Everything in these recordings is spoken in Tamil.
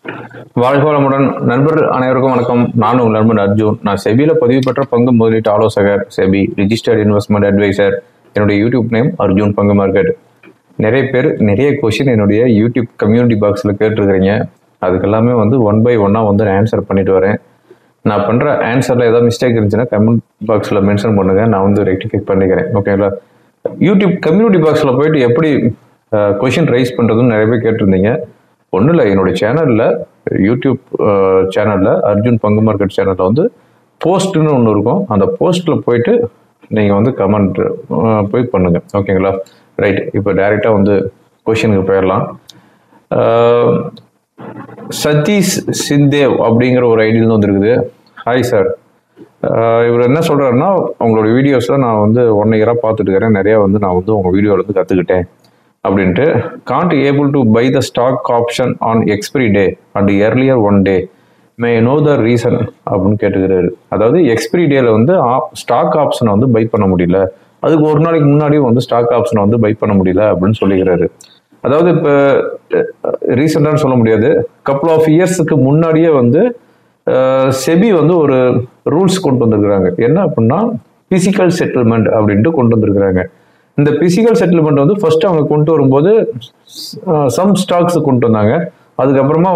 வாழ்க வளமுடன் நண்பர்கள் அனைவருக்கும் வணக்கம். நான் உங்கள் நண்பன் அர்ஜுன். நான் செபியில் பதிவு பெற்ற பங்கு முதலீட்டு ஆலோசகர், செபி ரிஜிஸ்டர்ட் இன்வெஸ்ட்மெண்ட் அட்வைசர். என்னுடைய யூடியூப் நேம் அர்ஜுன் பங்கு மார்க்கெட். நிறைய பேர் நிறைய கொஷின் என்னுடைய யூடியூப் கம்யூனிட்டி பாக்ஸில் கேட்டுருக்கிறீங்க. அதுக்கெல்லாமே ஒன் பை ஒன்னாக நான் ஆன்சர் பண்ணிட்டு வரேன். நான் பண்ணுற ஆன்சரில் ஏதாவது மிஸ்டேக் இருந்துச்சுன்னா கமெண்ட் பாக்ஸில் மென்ஷன் பண்ணுங்க, நான் ரெக்டிஃபை பண்ணிக்கிறேன். ஓகேங்களா? யூடியூப் கம்யூனிட்டி பாக்ஸில் போயிட்டு எப்படி கொஷின் ரைஸ் பண்ணுறதுன்னு நிறைய பேர் கேட்டிருந்தீங்க. ஒன்றும் இல்லை, என்னுடைய சேனலில் யூடியூப் சேனலில் அர்ஜுன் பங்கு மார்க்கெட் சேனலில் போஸ்ட்டுன்னு ஒன்று இருக்கும். அந்த போஸ்ட்டில் போயிட்டு நீங்கள் கமெண்ட் போய் பண்ணுங்கள். ஓகேங்களா? ரைட், இப்போ டைரெக்டாக கொஷினுக்கு போயிடலாம். சதீஷ் சிந்தேவ் அப்படிங்கிற ஒரு ஐடியில் வந்துருக்குது. ஹாய் சார், இவர் என்ன சொல்கிறாருன்னா, உங்களோட வீடியோஸை நான் 1 இயராக பார்த்துட்டு இருக்கிறேன். நிறையா நான் உங்கள் வீடியோவில் கற்றுக்கிட்டேன் அப்படின்ட்டு. Can't able to buy the stock option on expiry day and earlier 1 day may know the reason அப்படின்னு கேட்டுக்கிறாரு. அதாவது எக்ஸ்பிரி டேல ஸ்டாக் ஆப்ஷனை பை பண்ண முடியல, அதுக்கு ஒரு நாளைக்கு முன்னாடியும் ஸ்டாக் ஆப்ஷனை பை பண்ண முடியல அப்படின்னு சொல்லிக்கிறாரு. அதாவது இப்போ ரீசெண்டான்னு சொல்ல முடியாது, கப்புள் ஆஃப் இயர்ஸுக்கு முன்னாடியே செபி ஒரு ரூல்ஸ் கொண்டு வந்திருக்கிறாங்க. என்ன அப்படின்னா, பிசிக்கல் செட்டில்மெண்ட் அப்படின்ட்டு கொண்டு வந்திருக்கிறாங்க. இந்த பிசிக்கல் செட்டில்மெண்ட் ஃபர்ஸ்ட் அவங்க கொண்டு வரும்போது சம் ஸ்டாக்ஸ் கொண்டு வந்தாங்க. அதுக்கப்புறமா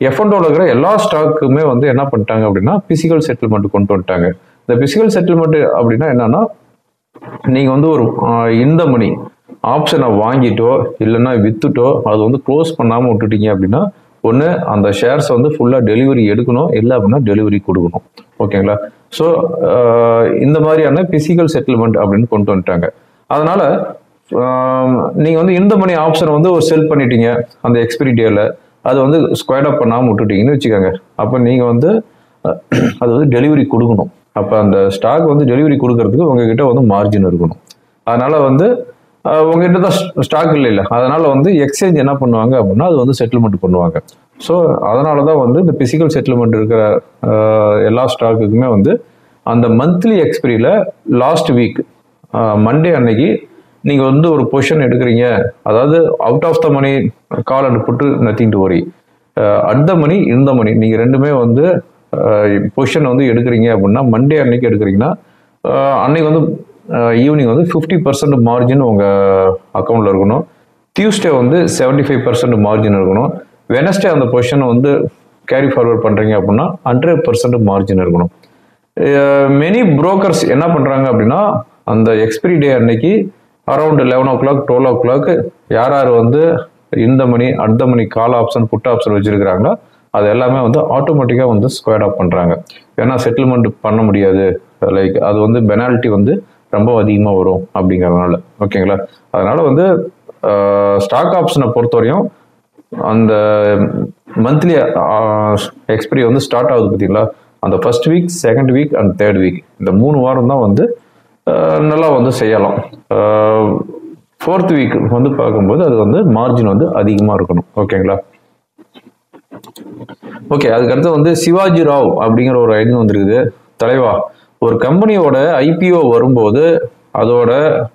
எஃப்என்டோல இருக்கிற எல்லா ஸ்டாக்குமே என்ன பண்ணிட்டாங்க அப்படின்னா பிசிக்கல் செட்டில்மெண்ட் கொண்டு வந்துட்டாங்க. இந்த பிசிக்கல் செட்டில்மெண்ட் அப்படின்னா என்னன்னா, நீங்க ஒரு இந்த மணி ஆப்ஷனை வாங்கிட்டோ இல்லைன்னா வித்துட்டோ அது க்ளோஸ் பண்ணாமல் விட்டுட்டீங்க அப்படின்னா, ஒன்று அந்த ஷேர்ஸ் ஃபுல்லாக டெலிவரி எடுக்கணும், இல்லை அப்படின்னா டெலிவரி கொடுக்கணும். ஓகேங்களா? ஸோ இந்த மாதிரியான பிசிக்கல் செட்டில்மெண்ட் அப்படின்னு கொண்டு வந்துட்டாங்க. அதனால நீங்க இந்த மணி ஆப்ஷனை ஒரு செல் பண்ணிட்டீங்க அந்த எக்ஸ்பிரி டேல, அது ஸ்கொயர் அப் பண்ணாமல் விட்டுட்டீங்கன்னு வச்சுக்கோங்க. அப்போ நீங்க அது டெலிவரி கொடுக்கணும். அப்போ அந்த ஸ்டாக் டெலிவரி கொடுக்கறதுக்கு உங்ககிட்ட மார்ஜின் இருக்கணும். அதனால உங்ககிட்ட தான் ஸ்டாக் இல்லை, அதனால எக்ஸ்சேஞ்ச் என்ன பண்ணுவாங்க அப்படின்னா அது செட்டில்மெண்ட் பண்ணுவாங்க. ஸோ அதனால தான் இந்த பிசிக்கல் செட்டில்மெண்ட் இருக்கிற எல்லா ஸ்டாக்குக்குமே அந்த மந்த்லி எக்ஸ்பிரியில லாஸ்ட் வீக் மண்டே அன்னைக்கு நீங்க ஒரு பொசிஷன் எடுக்கிறீங்க. அதாவது out of the money call and put nothing to worry, at the money இந்த மணி நீங்க ரெண்டுமே பொசிஷன் எடுக்கிறீங்க அப்படின்னா, மண்டே அன்னைக்கு எடுக்கிறீங்கன்னா அன்னைக்கு ஈவினிங் 50% மார்ஜின் உங்க அக்கௌண்ட்ல இருக்கணும். டியூஸ்டே 75% மார்ஜின் இருக்கணும். வெனஸ்டே அந்த பொசிஷன் கேரி ஃபார்வர்ட் பண்றீங்க அப்படின்னா 100% மார்ஜின் இருக்கணும். மெனி புரோக்கர்ஸ் என்ன பண்றாங்க அப்படின்னா, அந்த எக்ஸ்பிரி டே அன்னைக்கு அரௌண்ட் 11 o'clock 12 o'clock யார் யார் இந்த மணி அடுத்த மணி கால் ஆப்ஷன் புட் ஆப்ஷன் வச்சிருக்கிறாங்களோ அது எல்லாமே ஆட்டோமேட்டிக்காக ஸ்கொயர் அப் பண்ணுறாங்க. ஏன்னா செட்டில்மெண்ட் பண்ண முடியாது, லைக் அது பெனால்ட்டி ரொம்ப அதிகமாக வரும் அப்படிங்கிறதுனால. ஓகேங்களா? அதனால ஸ்டாக் ஆப்ஷனை பொறுத்தவரையும் அந்த மந்த்லி எக்ஸ்பிரி ஸ்டார்ட் ஆகுது பார்த்தீங்களா, அந்த first week, second week and third week, இந்த 3 வாரம் தான் நல்லா செய்யலாம். 4th வீக் பார்க்கும்போது அது மார்ஜின் அதிகமாக இருக்கணும். ஓகேங்களா? ஓகே, அதுக்கடுத்து சிவாஜி ராவ் அப்படிங்கிற ஒரு ஐடி வந்துருக்குது. தலைவா, ஒரு கம்பெனியோட ஐபிஓ வரும்போது அதோட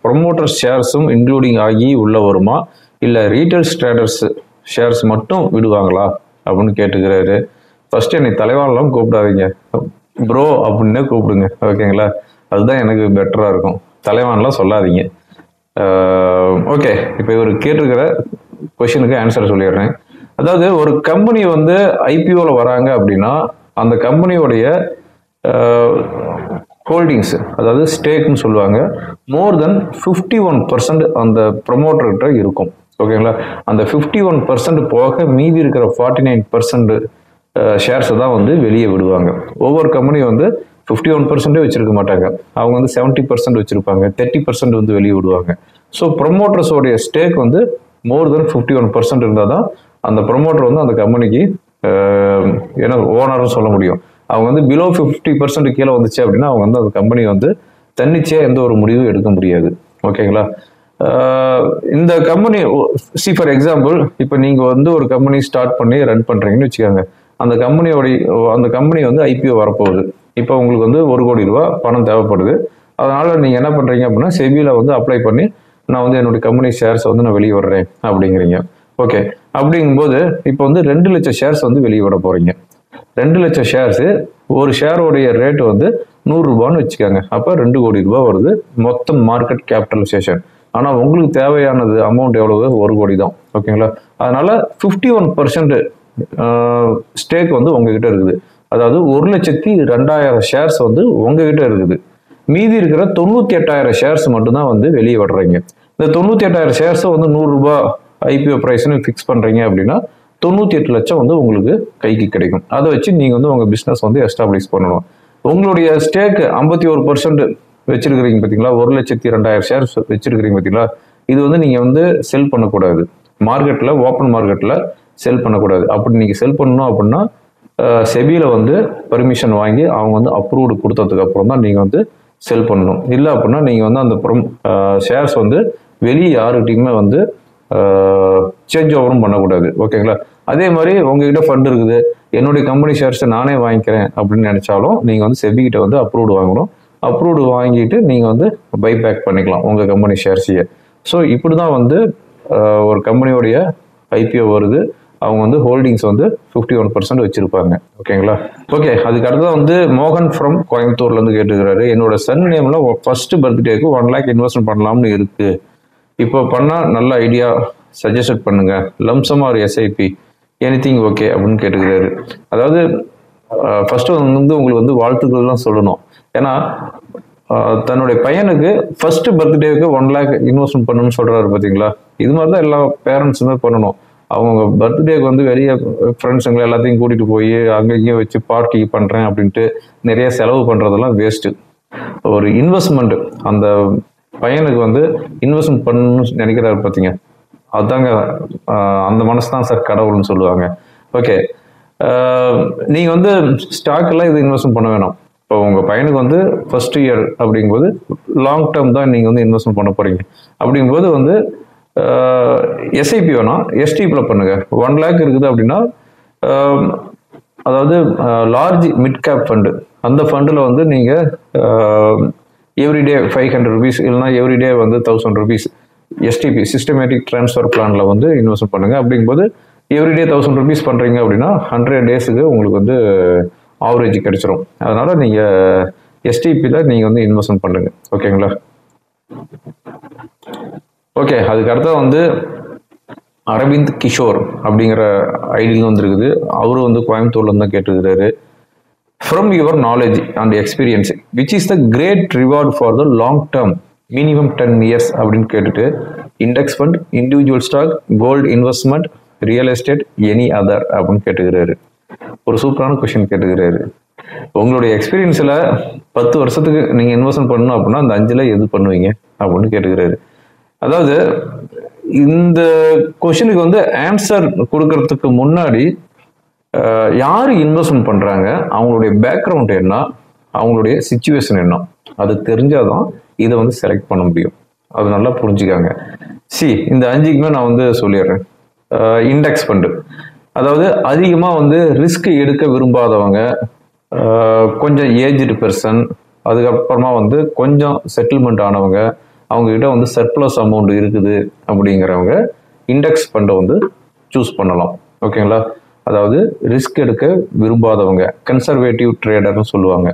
ப்ரொமோட்டர் ஷேர்ஸும் இன்க்ளூடிங் ஆகி உள்ள வருமா, இல்லை ரீட்டைல் ட்ரேடர்ஸ் ஷேர்ஸ் மட்டும் விடுவாங்களா அப்படின்னு கேட்டுக்கிறாரு. ஃபர்ஸ்ட் என்னை தலைவானெல்லாம் கூப்பிடாதீங்க, ப்ரோ அப்படின்னே கூப்பிடுங்க. ஓகேங்களா? அதுதான் எனக்கு பெட்டராக இருக்கும். தலைவான்லாம் சொல்லாதீங்க. ஓகே, இப்போ இவர் கேட்டிருக்கிற கொஷினுக்கு ஆன்சர் சொல்லிடுறேன். அதாவது ஒரு கம்பெனி ஐபிஓவில் வராங்க அப்படின்னா அந்த கம்பெனியோடைய ஹோல்டிங்ஸ், அதாவது ஸ்டேக்னு சொல்லுவாங்க, மோர் தென் 51% அந்த ப்ரொமோட்டர்கிட்ட இருக்கும். ஓகேங்களா? அந்த 51% போக மீதி இருக்கிற 49% ஷேர்ஸை தான் வெளியே விடுவாங்க. ஒவ்வொரு கம்பெனி 51% வச்சிருக்க மாட்டாங்க, அவங்க 70% வச்சிருப்பாங்க, 30% வெளியே விடுவாங்க. ஸோ ப்ரொமோட்டர்ஸோடைய ஸ்டேக் மோர் தென் 51% இருந்தால் தான் அந்த ப்ரொமோட்டர் அந்த கம்பெனிக்கு ஏன்னா ஓனர்னு சொல்ல முடியும். அவங்க பிலோ 50% கீழே வந்துச்சு அப்படின்னா அவங்க அந்த கம்பெனி தன்னிச்சையாக எந்த ஒரு முடிவும் எடுக்க முடியாது. ஓகேங்களா? இந்த கம்பெனி ஃபார் எக்ஸாம்பிள், இப்போ நீங்கள் ஒரு கம்பெனி ஸ்டார்ட் பண்ணி ரன் பண்ணுறீங்கன்னு வச்சுக்கோங்க. அந்த கம்பெனி ஐபிஓ வரப்போகுது. இப்போ உங்களுக்கு 1 கோடி ரூபா பணம் தேவைப்படுது. அதனால நீங்கள் என்ன பண்ணுறீங்க அப்படின்னா, செபியில் அப்ளை பண்ணி நான் என்னுடைய கம்பெனி ஷேர்ஸ் நான் வெளியே வர்றேன் அப்படிங்கிறீங்க. ஓகே, அப்படிங்கும்போது இப்போ வந்து 2 லட்சம் ஷேர்ஸ் வந்து வெளியே விட போறீங்க. 2 லட்சம் ஷேர்ஸ், ஒரு ஷேரோடைய ரேட் வந்து 100 ரூபான்னு வச்சுக்கோங்க. அப்போ 2 கோடி ரூபாய் வருது மொத்தம் மார்க்கெட் கேபிட்டலைசேஷன். ஆனால் உங்களுக்கு தேவையானது அமௌண்ட் எவ்வளவு? 1 கோடி தான். ஓகேங்களா? அதனால 51% ஸ்டேக் வந்து உங்ககிட்ட இருக்குது. அதாவது 1,02,000 ஷேர்ஸ் வந்து உங்ககிட்ட இருக்குது. மீதி இருக்கிற 98,000 ஷேர்ஸ் மட்டும்தான் வந்து வெளியே விடுறீங்க. இந்த 98,000 ஷேர்ஸை வந்து 100 ரூபாய் ஐபிஓ பிரைஸ்னு ஃபிக்ஸ் பண்றீங்க அப்படின்னா 98 லட்சம் வந்து உங்களுக்கு கைக்கு கிடைக்கும். அதை வச்சு நீங்க வந்து உங்க பிசினஸ் வந்து எஸ்டாப்ளிஷ் பண்ணணும். உங்களுடைய ஸ்டேக் 51% வச்சிருக்கிறீங்க பார்த்தீங்களா, 1,02,000 ஷேர்ஸ் வச்சிருக்கிறீங்க பார்த்தீங்களா, இது வந்து நீங்க வந்து செல் பண்ணக்கூடாது. மார்க்கெட்ல, ஓப்பன் மார்க்கெட்ல செல் பண்ணக்கூடாது. அப்படி நீங்க செல் பண்ணணும் அப்படின்னா செபியில வந்து பர்மிஷன் வாங்கி அவங்க வந்து அப்ரூவ்டு கொடுத்ததுக்கு அப்புறம் தான் நீங்க வந்து செல் பண்ணணும். இல்லை அப்படின்னா நீங்க வந்து அந்த ஷேர்ஸ் வந்து வெளியே யாருக்கிட்டையுமே வந்து சேஞ்ச் ஓவரும் பண்ணக்கூடாது. ஓகேங்களா? அதே மாதிரி உங்ககிட்ட ஃபண்ட் இருக்குது, என்னுடைய கம்பெனி ஷேர்ஸை நானே வாங்கிக்கிறேன் அப்படின்னு நினைச்சாலும் நீங்க வந்து செபிகிட்ட வந்து அப்ரூவ்டு வாங்கணும். அப்ரூவ்டு வாங்கிட்டு நீங்க வந்து பை பேக் பண்ணிக்கலாம் உங்க கம்பெனி ஷேர்ஸையே. ஸோ இப்படிதான் வந்து ஒரு கம்பெனியோடைய ஐபிஓ வருது. அவங்க வந்து ஹோல்டிங்ஸ் வந்து 51% வச்சிருப்பாங்க. ஓகேங்களா? ஓகே, அதுக்கு அடுத்தது வந்து மோகன் ஃப்ரம் கோயம்புத்தூர்ல இருந்து கேட்டுக்கிறாரு, என்னோட சன் நேம்ல ஃபர்ஸ்ட் பர்த்டேக்கு 1 லேக் இன்வெஸ்ட்மெண்ட் பண்ணலாம்னு இருக்கு. இப்போ பண்ணா நல்ல ஐடியா சஜஷன் பண்ணுங்க, lump sum or SIP anything okay அப்படின்னு கேட்டுக்கிறாரு. அதாவது ஃபர்ஸ்ட் வந்து உங்களுக்கு வந்து வாழ்த்துக்கள்லாம் சொல்லணும். ஏன்னா தன்னுடைய பையனுக்கு ஃபர்ஸ்ட் பர்த்டேவுக்கு 1 லேக் இன்வெஸ்ட்மெண்ட் பண்ணணும்னு சொல்றாரு பார்த்தீங்களா. இது மாதிரி தான் எல்லா பேரண்ட்ஸுமே பண்ணணும். அவங்க பர்த்டேக்கு வந்து வெளியே ஃப்ரெண்ட்ஸுங்களை எல்லாத்தையும் கூட்டிட்டு போய் அங்கேயும் வச்சு பார்ட்டி பண்றேன் அப்படின்ட்டு நிறைய செலவு பண்றதெல்லாம் வேஸ்ட்டு. ஒரு இன்வெஸ்ட்மெண்ட் அந்த பையனுக்கு வந்து இன்வெஸ்ட்மெண்ட் பண்ணணும்னு நினைக்கிறாரு பார்த்தீங்க, அதுதாங்க அந்த மனசு தான் சார் கடவுள்னு சொல்லுவாங்க. ஓகே, நீங்க வந்து ஸ்டாக்லாம் இது இன்வெஸ்ட்மெண்ட் பண்ண வேணாம். இப்போ உங்க பையனுக்கு வந்து ஃபர்ஸ்ட் இயர் அப்படிங்கும்போது லாங் டேர்ம் தான் நீங்க வந்து இன்வெஸ்ட்மெண்ட் பண்ண போறீங்க. அப்படிங்கும்போது வந்து எஸ்ஐபி வேணாம், எஸ்டிபில பண்ணுங்க. 1 லேக் இருக்குது அப்படின்னா அதாவது லார்ஜ் மிட் கேப் ஃபண்டு, அந்த ஃபண்டில் வந்து நீங்க எவ்ரிடே 500 ருபீஸ் இல்லைனா எவ்ரிடே வந்து 1000 ருபீஸ் எஸ்டிபி சிஸ்டமேட்டிக் டிரான்ஸ்ஃபர் பிளான்ல வந்து இன்வெஸ்ட் பண்ணுங்க. அப்படிங்கும்போது எவ்ரிடே 1000 ருபீஸ் பண்றீங்க அப்படின்னா 100 டேஸுக்கு உங்களுக்கு வந்து ஆவரேஜ் கிடைச்சிரும். அதனால நீங்க எஸ்டிபில நீங்க வந்து இன்வெஸ்ட்மெண்ட் பண்ணுங்க. ஓகேங்களா? ஓகே, அதுக்கு அடுத்த வந்து அரவிந்த் கிஷோர் அப்படிங்கிற ஐடியில் வந்துருக்குது. அவரு வந்து கோயம்புத்தூர்ல இருந்து தான் கேட்டுக்கிறாரு. From your knowledge and experience which is the great reward for the long term minimum 10 years அப்படின்னு கேட்டுட்டு index fund, individual stock, gold investment, real estate, any other அப்படின்னு கேட்டுக்கிறாரு. ஒரு சூப்பரான கொஸ்டின் கேட்டுக்கிறாரு. உங்களுடைய எக்ஸ்பீரியன்ஸ்ல 10 வருஷத்துக்கு நீங்க இன்வெஸ்ட்மெண்ட் பண்ணணும் அப்படின்னா அந்த 5ல் எது பண்ணுவீங்க அப்படின்னு கேட்டுக்கிறாரு. அதாவது இந்த கொஸ்டினுக்கு வந்து ஆன்சர் கொடுக்கறதுக்கு முன்னாடி யாரு இன்வெஸ்ட்மெண்ட் பண்றாங்க, அவங்களுடைய பேக்ரவுண்ட் என்ன, அவங்களுடைய சிச்சுவேஷன் என்ன, அது தெரிஞ்சாதான் இதை வந்து செலக்ட் பண்ண முடியும். அது நல்லா புரிஞ்சுக்காங்க. இந்த 5க்குமே நான் வந்து சொல்லிடுறேன். இண்டெக்ஸ் ஃபண்டு, அதாவது அதிகமாக வந்து ரிஸ்க் எடுக்க விரும்பாதவங்க, கொஞ்சம் ஏஜ்டு பர்சன், அதுக்கப்புறமா வந்து கொஞ்சம் செட்டில்மெண்ட் ஆனவங்க, அவங்ககிட்ட வந்து சர்ப்ளஸ் அமௌண்ட் இருக்குது அப்படிங்கிறவங்க இண்டெக்ஸ் ஃபண்டை வந்து சூஸ் பண்ணலாம். ஓகேங்களா? அதாவது ரிஸ்க் எடுக்க விரும்பாதவங்க, கன்சர்வேட்டிவ் ட்ரேடர்னு சொல்லுவாங்க,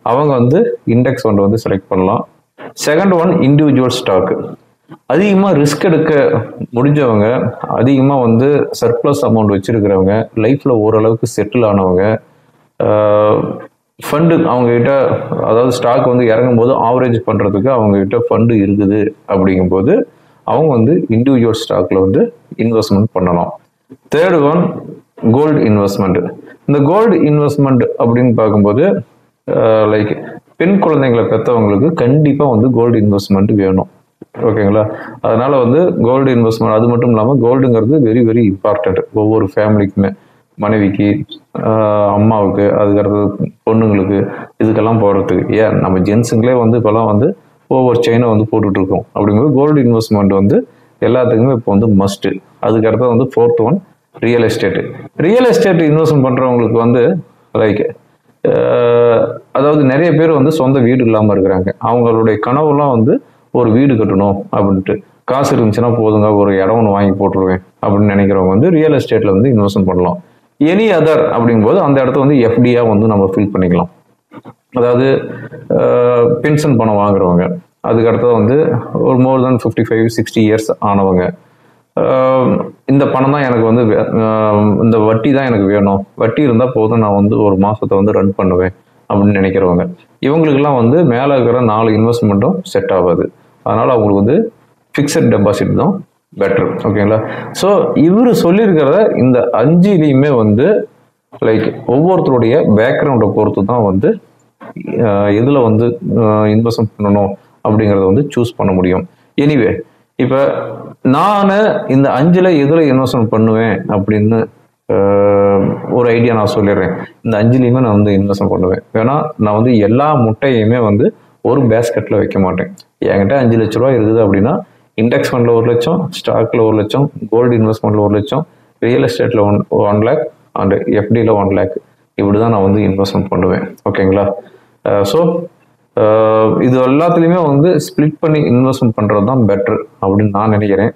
அவங்க வந்து இண்டெக்ஸ் ஃபண்டை வந்து செலக்ட் பண்ணலாம். செகண்ட் ஒன் இண்டிவிஜுவல் ஸ்டாக்கு, அதிகமாக ரிஸ்க் எடுக்க முடிஞ்சவங்க, அதிகமாக வந்து சர்ப்ளஸ் அமௌண்ட் வச்சிருக்கிறவங்க, லைஃப்ல ஓரளவுக்கு செட்டில் ஆனவங்க, ஃபண்டு அவங்ககிட்ட, அதாவது ஸ்டாக் வந்து இறங்கும் போது ஆவரேஜ் பண்ணுறதுக்கு அவங்ககிட்ட ஃபண்டு இருக்குது அப்படிங்கும்போது அவங்க வந்து இண்டிவிஜுவல் ஸ்டாக்ல வந்து இன்வெஸ்ட்மெண்ட் பண்ணலாம். Third one gold investment. இந்த கோல்டு இன்வெஸ்ட்மெண்ட் அப்படின்னு பார்க்கும்போது லைக் பெண் குழந்தைங்களை பெற்றவங்களுக்கு கண்டிப்பாக வந்து கோல்டு இன்வெஸ்ட்மெண்ட் வேணும். ஓகேங்களா? அதனால வந்து கோல்டு இன்வெஸ்ட்மெண்ட், அது மட்டும் இல்லாமல் கோல்டுங்கிறது வெரி வெரி இம்பார்ட்டன்ட் ஒவ்வொரு ஃபேமிலிக்குமே, மனைவிக்கு, அம்மாவுக்கு, அதுக்கடுத்தது பொண்ணுங்களுக்கு, இதுக்கெல்லாம் போடுறதுக்கு. ஏன் நம்ம ஜென்ஸுங்களே வந்து இப்போலாம் வந்து ஒவ்வொரு செயினை வந்து போட்டுட்டு இருக்கோம். அப்படிங்கும்போது கோல்டு இன்வெஸ்ட்மெண்ட் வந்து எல்லாத்துக்குமே இப்போ வந்து மஸ்ட்டு. அதுக்கடுத்தது வந்து fourth one real estate. Real estate investment பண்ணுறவங்களுக்கு வந்து லைக் அதாவது நிறைய பேர் வந்து சொந்த வீடு இல்லாமல் இருக்கிறாங்க. அவங்களுடைய கனவுலாம் வந்து ஒரு வீடு கட்டணும் அப்படின்ட்டு. காசு இருந்துச்சுன்னா போதுங்க, ஒரு இடம் ஒன்று வாங்கி போட்டுருவேன் அப்படின்னு நினைக்கிறவங்க வந்து ரியல் எஸ்டேட்ல வந்து இன்வெஸ்ட்மெண்ட் பண்ணலாம். எனி அதர் அப்படிங்கும்போது அந்த இடத்த வந்து எஃப்டியா வந்து நம்ம ஃபில் பண்ணிக்கலாம். அதாவது பென்ஷன் பணம் வாங்குறவங்க, அதுக்கு அடுத்தது வந்து ஒரு மோர் தென் 55-60 இயர்ஸ் ஆனவங்க, இந்த பணம் தான் எனக்கு வந்து இந்த வட்டி தான் எனக்கு வேணும், வட்டி இருந்தால் போதும், நான் வந்து ஒரு மாசத்தை வந்து ரன் பண்ணுவேன் அப்படின்னு நினைக்கிறவங்க, இவங்களுக்கெல்லாம் வந்து மேலே இருக்கிற 4 இன்வெஸ்ட்மெண்ட்டும் செட் ஆகாது. அதனால அவங்களுக்கு வந்து ஃபிக்ஸட் டெபாசிட் தான் பெட்டர். ஓகேங்களா? ஸோ இவர் சொல்லியிருக்கிறத இந்த 5லையுமே வந்து லைக் ஒவ்வொருத்தருடைய பேக்ரவுண்டை பொறுத்து தான் வந்து எதில் வந்து இன்வெஸ்ட்மெண்ட் பண்ணணும் அப்படிங்கிறத வந்து சூஸ் பண்ண முடியும். எனிவே, இப்போ நான் இந்த 5ல் எதில் இன்வெஸ்ட்மெண்ட் பண்ணுவேன் அப்படின்னு ஒரு ஐடியா நான் சொல்லிடுறேன். இந்த 5லையுமே நான் வந்து இன்வெஸ்ட்மெண்ட் பண்ணுவேன். ஏன்னா நான் வந்து எல்லா முட்டையுமே வந்து ஒரு பேஸ்கெட்டில் வைக்க மாட்டேன். என்கிட்ட 5 லட்ச ரூபா இருக்குது அப்படின்னா இண்டெக்ஸ் ஃபண்டில் 1 லட்சம், ஸ்டாக்ல 1 லட்சம், கோல்டு இன்வெஸ்ட்மெண்ட்ல 1 லட்சம், ரியல் எஸ்டேட்ல 1 லேக் அண்ட் எஃப்டியில் 1 லேக், இப்படி தான் நான் வந்து இன்வெஸ்ட்மெண்ட் பண்ணுவேன். ஓகேங்களா? ஸோ இது எல்லாத்துலேயுமே வந்து ஸ்பிளிட் பண்ணி இன்வெஸ்ட்மெண்ட் பண்ணுறது தான் பெட்ரு அப்படின்னு நான் நினைக்கிறேன்.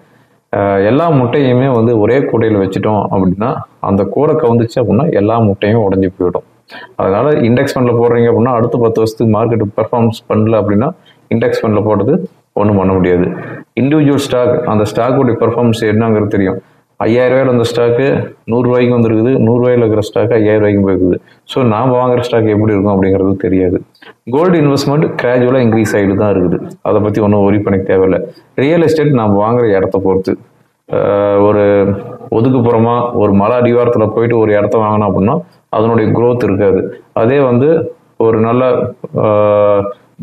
எல்லா முட்டையுமே வந்து ஒரே கூடையில் வச்சுட்டோம் அப்படின்னா அந்த கூடை கவுந்துச்சு அப்படின்னா எல்லா முட்டையும் உடஞ்சி போயிடும். அதனால இண்டெக்ஸ் ஃபண்டில் போடுறீங்க அப்படின்னா அடுத்த 10 வருஷத்துக்கு மார்க்கெட் பெர்ஃபார்மன்ஸ் பண்ணல அப்படின்னா இண்டெக்ஸ் ஃபண்டில் போடுறது ஒன்றும் பண்ண முடியாது. இண்டிவிஜுவல் ஸ்டாக், அந்த ஸ்டாக்குடைய பெர்ஃபார்மன்ஸ் என்னங்கிறது தெரியும். 5000 ரூபாயில் அந்த ஸ்டாக்கு 100 ரூபாய்க்கு வந்துருக்குது, 100 ரூபாயில் இருக்கிற ஸ்டாக்கு 5000 ரூபாய்க்கு போயிருக்குது. ஸோ நாம் வாங்குற ஸ்டாக் எப்படி இருக்கும் அப்படிங்கிறது தெரியாது. கோல்டு இன்வெஸ்ட்மெண்ட் கிராஜுவலாக இன்க்ரீஸ் ஆகிட்டு தான் இருக்குது, அதை பற்றி ஒன்றும் ஒரி பண்ணிக்க தேவையில்லை. ரியல் எஸ்டேட் நாம் வாங்குற இடத்த பொறுத்து, ஒரு ஒதுக்குப்புறமா ஒரு மலை அடிவாரத்தில் போயிட்டு ஒரு இடத்த வாங்கினோம் அப்படின்னா அதனுடைய க்ரோத் இருக்காது. அதே வந்து ஒரு நல்ல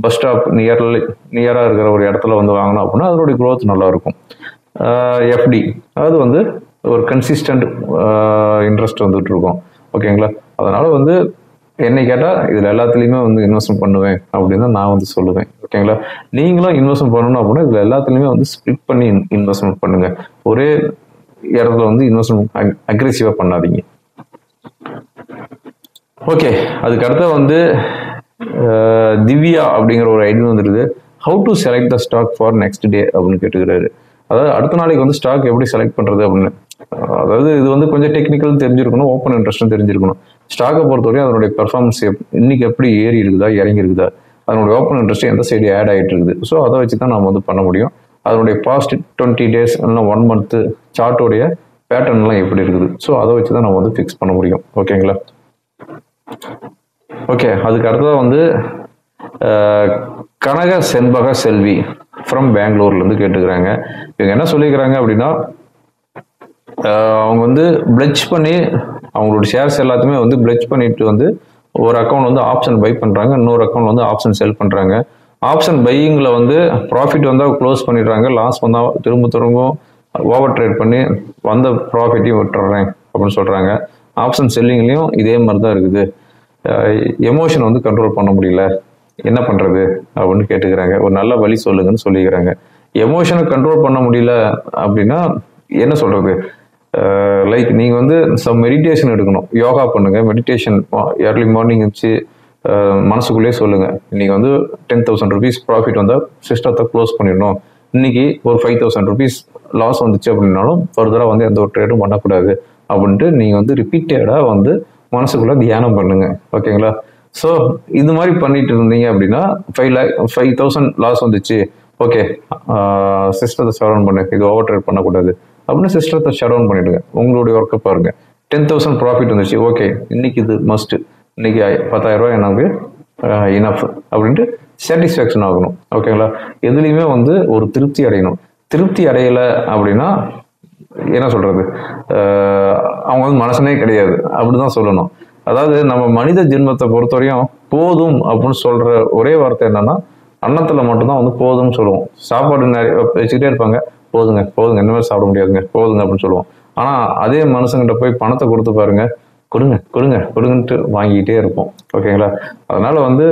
பஸ் ஸ்டாப் நியராக இருக்கிற ஒரு இடத்துல வந்து வாங்கினோம் அப்படின்னா அதனுடைய க்ரோத் நல்லா இருக்கும். எஃப்டி அது வந்து ஒரு கன்சிஸ்டன்ட் இன்ட்ரெஸ்ட் வந்துட்டு இருக்கும். ஓகேங்களா? அதனால வந்து என்னை கேட்டால் இதில் எல்லாத்துலேயுமே வந்து இன்வெஸ்ட்மெண்ட் பண்ணுவேன் அப்படின்னு தான் நான் வந்து சொல்லுவேன். ஓகேங்களா? நீங்களும் இன்வெஸ்ட்மெண்ட் பண்ணணும் அப்படின்னா இதில் எல்லாத்துலேயுமே வந்து ஸ்பிளிட் பண்ணி இன்வெஸ்ட்மெண்ட் பண்ணுங்க. ஒரே இடத்துல வந்து இன்வெஸ்ட்மெண்ட் அக்ரெசிவாக பண்ணாதீங்க. ஓகே, அதுக்கு அடுத்த வந்து திவ்யா அப்படிங்கிற ஒரு ஐடியா வந்துருது. How to select the stock for next day அப்படின்னு கேட்டுக்கிறாரு. அதாவது அடுத்த நாளைக்கு வந்து ஸ்டாக் எப்படி செலக்ட் பண்ணுறது அப்படின்னு. அதாவது இது வந்து கொஞ்சம் டெக்னிக்கல் தெரிஞ்சிருக்கணும், ஓப்பன் இன்ட்ரெஸ்ட்டும் தெரிஞ்சிருக்கணும். ஸ்டாக்கை பொறுத்தவரையும் அதனுடைய பெர்ஃபார்மன்ஸ் இன்னைக்கு எப்படி ஏறி இருக்குதா இறங்கி இருக்குதா, அதனுடைய ஓப்பன் இன்ட்ரெஸ்ட் எந்த சைடு ஆட் ஆகிட்டு இருக்குது, ஸோ அதை வச்சு தான் நம்ம வந்து பண்ண முடியும். அதனுடைய பாஸ்ட் 20 days இல்லைன்னா 1 month சார்ட்டோடைய பேட்டர்ன்லாம் எப்படி இருக்குது, ஸோ அதை வச்சு தான் நம்ம வந்து ஃபிக்ஸ் பண்ண முடியும். ஓகேங்களா? ஓகே, அதுக்கு அடுத்ததாக வந்து கனக செண்பக செல்வி ஃப்ரம் பெங்களூர்லேருந்து கேட்டுக்கிறாங்க. இவங்க என்ன சொல்லிக்கிறாங்க அப்படின்னா, அவங்க வந்து பிளட்ஜ் பண்ணி அவங்களோட ஷேர்ஸ் எல்லாத்தையுமே வந்து பிளட்ஜ் பண்ணிட்டு வந்து ஒரு அக்கௌண்ட் வந்து ஆப்ஷன் பை பண்ணுறாங்க, இன்னொரு அக்கௌண்ட் வந்து ஆப்ஷன் செல் பண்ணுறாங்க. ஆப்ஷன் பையிங்கில் வந்து ப்ராஃபிட் வந்தால் க்ளோஸ் பண்ணிடுறாங்க, லாஸ் வந்தால் திரும்ப ஓவர் ட்ரேட் பண்ணி வந்த ப்ராஃபிட்டையும் விட்டுறேன் அப்படின்னு சொல்கிறாங்க. ஆப்ஷன் செல்லிங்லேயும் இதே மாதிரி தான் இருக்குது. எமோஷன் வந்து கண்ட்ரோல் பண்ண முடியல, என்ன பண்ணுறது அப்படின்னு கேட்டுக்கிறாங்க. ஒரு நல்ல வழி சொல்லுங்கன்னு சொல்லிக்கிறாங்க. எமோஷனை கண்ட்ரோல் பண்ண முடியல அப்படின்னா என்ன சொல்கிறது, லைக் நீங்கள் வந்து மெடிடேஷன் எடுக்கணும், யோகா பண்ணுங்கள், மெடிடேஷன் ஏர்லி மார்னிங் வச்சு மனசுக்குள்ளேயே சொல்லுங்கள், இன்றைக்கி வந்து 10,000 rupees ப்ராஃபிட் வந்தால் சிஸ்டத்தை க்ளோஸ் பண்ணிடணும், இன்றைக்கி ஒரு 5,000 rupees லாஸ் வந்துச்சு அப்படின்னாலும் ஃபர்தராக வந்து எந்த ஒரு ட்ரேடும் பண்ணக்கூடாது அப்படின்ட்டு நீங்கள் வந்து ரிப்பீட்டடாக வந்து மனசுக்குள்ளே தியானம் பண்ணுங்க. ஓகேங்களா? ஸோ இது மாதிரி பண்ணிட்டு இருந்தீங்க அப்படின்னா 5,000 லாஸ் வந்துச்சு, ஓகே சிஸ்டத்தை ஷட் டவுன் பண்ணு, இது ஓவர் ட்ரேட் பண்ணக்கூடாது அப்படின்னு சிஸ்டத்தை ஷட் டவுன் பண்ணிவிடுங்க. உங்களுடைய ஒர்க்கை பாருங்கள். 10,000 ப்ராஃபிட் வந்துச்சு, ஓகே இன்னைக்கு இது மஸ்ட்டு, இன்னைக்கு 10,000 ரூபாய் எனக்கு இனஃப் அப்படின்ட்டு சாட்டிஸ்ஃபேக்ஷன் ஆகணும். ஓகேங்களா? எதுலேயுமே வந்து ஒரு திருப்தி அடையணும். திருப்தி அடையலை அப்படின்னா என்ன சொல்கிறது, அவங்க வந்து மனசனே கிடையாது அப்படிதான் சொல்லணும். அதாவது நம்ம மனித ஜென்மத்தை பொறுத்தவரையும் போதும் அப்படின்னு சொல்கிற ஒரே வார்த்தை என்னன்னா, அன்னத்தில் மட்டும்தான் வந்து போதும்னு சொல்லுவோம். சாப்பாடு நிறைய வச்சுக்கிட்டே இருப்பாங்க, போதுங்க போதுங்க இந்த மாதிரி சாப்பிட முடியாதுங்க போதுங்க அப்படின்னு சொல்லுவோம். ஆனால் அதே மனுஷங்கிட்ட போய் பணத்தை கொடுத்து பாருங்க, கொடுங்க கொடுங்க கொடுங்கன்ட்டு வாங்கிக்கிட்டே இருப்போம். ஓகேங்களா? அதனால வந்து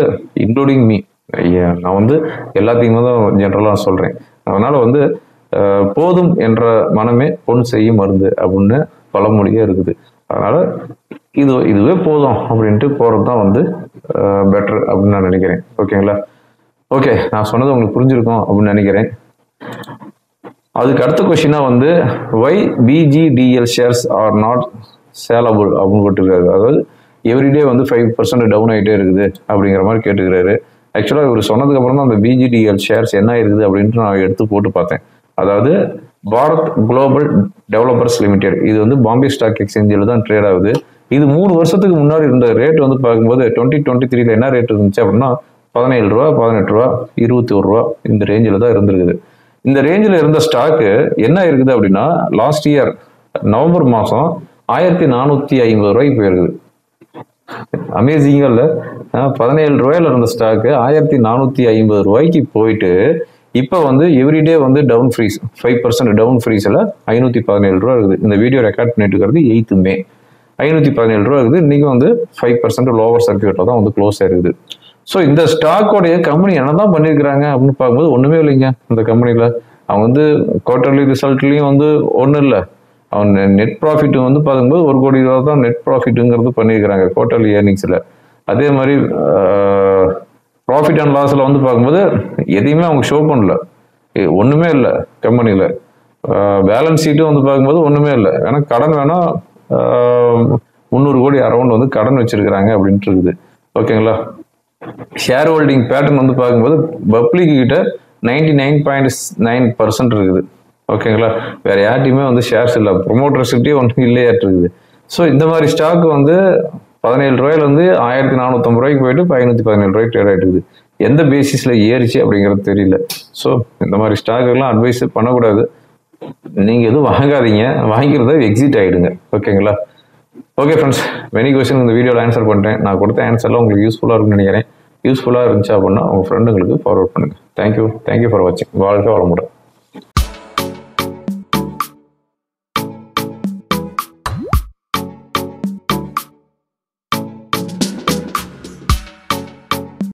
இன்க்ளூடிங் மீ, நான் வந்து எல்லாத்தையுமே தான் ஜென்ரலாக சொல்கிறேன். அதனால வந்து போதும் என்ற மனமே பொன் செய்யும் மருந்து அப்படின்னு பழமொழியே இருக்குது. அதனால இதுவே போதும் அப்படின்ட்டு போகிறது தான் வந்து பெட்டர் அப்படின்னு நான் நினைக்கிறேன். ஓகேங்களா? ஓகே, நான் சொன்னது உங்களுக்கு புரிஞ்சிருக்கும் அப்படின்னு நினைக்கிறேன். அதுக்கு அடுத்த கொஸ்டினா வந்து why PGDL shares are not saleable அப்படின்னு போட்டுருக்காரு. அதாவது எவ்ரிடே வந்து 5% டவுன் ஆகிட்டே இருக்குது அப்படிங்கிற மாதிரி கேட்டுக்கிறாரு. ஆக்சுவலாக இவர் சொன்னதுக்கு அப்புறம் தான் அந்த பிஜிடிஎல் ஷேர்ஸ் என்ன இருக்குது அப்படின்ட்டு நான் எடுத்து போட்டு பார்த்தேன். அதாவது பாரத் குளோபல் டெவலப்பர்ஸ் லிமிடெட், இது வந்து பாம்பே ஸ்டாக் எக்ஸ்சேஞ்சில் தான் ட்ரேட் ஆகுது. இது 3 வருஷத்துக்கு முன்னாடி இருந்த ரேட் வந்து பார்க்கும்போது 2023 என்ன ரேட் இருந்துச்சு அப்படின்னா 17 ரூபா, 18 ரூபா, 21 ரூபா இந்த ரேஞ்சில் தான் இருந்திருக்குது. இந்த ரேஞ்சில் இருந்த ஸ்டாக்கு என்ன இருக்குது அப்படின்னா லாஸ்ட் இயர் நவம்பர் மாதம் 1450 ரூபாய்க்கு போயிருக்குது. அமேசிங்கா இல்லை? 17 ரூபாயில இருந்த ஸ்டாக்கு 1450 ரூபாய்க்கு போயிட்டு இப்போ வந்து எவ்ரிடே வந்து டவுன் ஃப்ரீஸ் 5% டவுன் ஃப்ரீஸில் 517 ரூபா இருக்குது. இந்த வீடியோ ரெக்கார்ட் பண்ணிட்டு இருக்கிறது 8 மே. 517 ரூபா இருக்குது. இன்னைக்கு வந்து 5% லோவர் சர்க்கியூட்டில் தான் வந்து க்ளோஸ் ஆயிருக்குது. ஸோ இந்த ஸ்டாக்கோடைய கம்பெனி என்னதான் பண்ணியிருக்கிறாங்க அப்படின்னு பார்க்கும்போது ஒன்றுமே இல்லைங்க. இந்த கம்பெனியில் அவங்க வந்து குவார்டர்லி ரிசல்ட்லையும் வந்து ஒன்றும் இல்லை. அவங்க நெட் ப்ராஃபிட் வந்து பார்க்கும்போது 1 கோடி ரூபா தான் நெட் ப்ராஃபிட்டுங்கிறது பண்ணியிருக்கிறாங்க குவார்டர்லி ஏர்னிங்ஸில். அதே மாதிரி ப்ராஃபிட் அண்ட் லாஸில் வந்து பார்க்கும்போது எதையுமே அவங்க ஷோ பண்ணல. ஒன்றுமே இல்லை கம்பெனியில். பேலன்ஸ் ஷீட்டும் வந்து பார்க்கும்போது ஒன்றுமே இல்லை. ஏன்னா கடன் வேணால் 300 கோடி அரௌண்ட் வந்து கடன் வச்சிருக்கிறாங்க அப்படின்ட்டு இருக்குது. ஓகேங்களா? ஷேர் ஹோல்டிங் பேட்டர்ன் வந்து பார்க்கும்போது பப்ளிக் கிட்ட 99.9% இருக்குது. ஓகேங்களா? வேற யார்ட்டையுமே வந்து ஷேர்ஸ் இல்லை, ப்ரொமோட்டர்ஸ்கிட்டே ஒன்றும் இல்லையாட்டு இருக்குது. ஸோ இந்த மாதிரி ஸ்டாக் வந்து 17 ரூபாயில வந்து 1450 ரூபாய்க்கு போயிட்டு 517 ரூபாய்க்கு ட்ரேட் ஆகிட்டு இருக்குது. எந்த பேசிஸில் ஏறிச்சு அப்படிங்கிறது தெரியல. ஸோ இந்த மாதிரி ஸ்டாக்கெல்லாம் அட்வைஸ் பண்ணக்கூடாது. நீங்கள் எதுவும் வாங்காதீங்க, வாங்கிறத எக்ஸிட் ஆகிடுங்க. ஓகேங்களா? ஓகே ஃப்ரெண்ட்ஸ், மெனி கொஸ்டின் இந்த வீடியோவில் ஆன்சர் பண்ணிட்டேன். நான் கொடுத்த ஆன்சர்லாம் உங்களுக்கு யூஸ்ஃபுல்லாக இருக்குன்னு நினைக்கிறேன். யூஸ்ஃபுல்லாக இருந்துச்சு அப்படின்னா உங்கள் ஃப்ரெண்டுங்களுக்கு ஃபார்வர்ட் பண்ணுங்கள். தேங்க்யூ ஃபார் வாட்சிங். வாழ்க்கை வளமுடன்.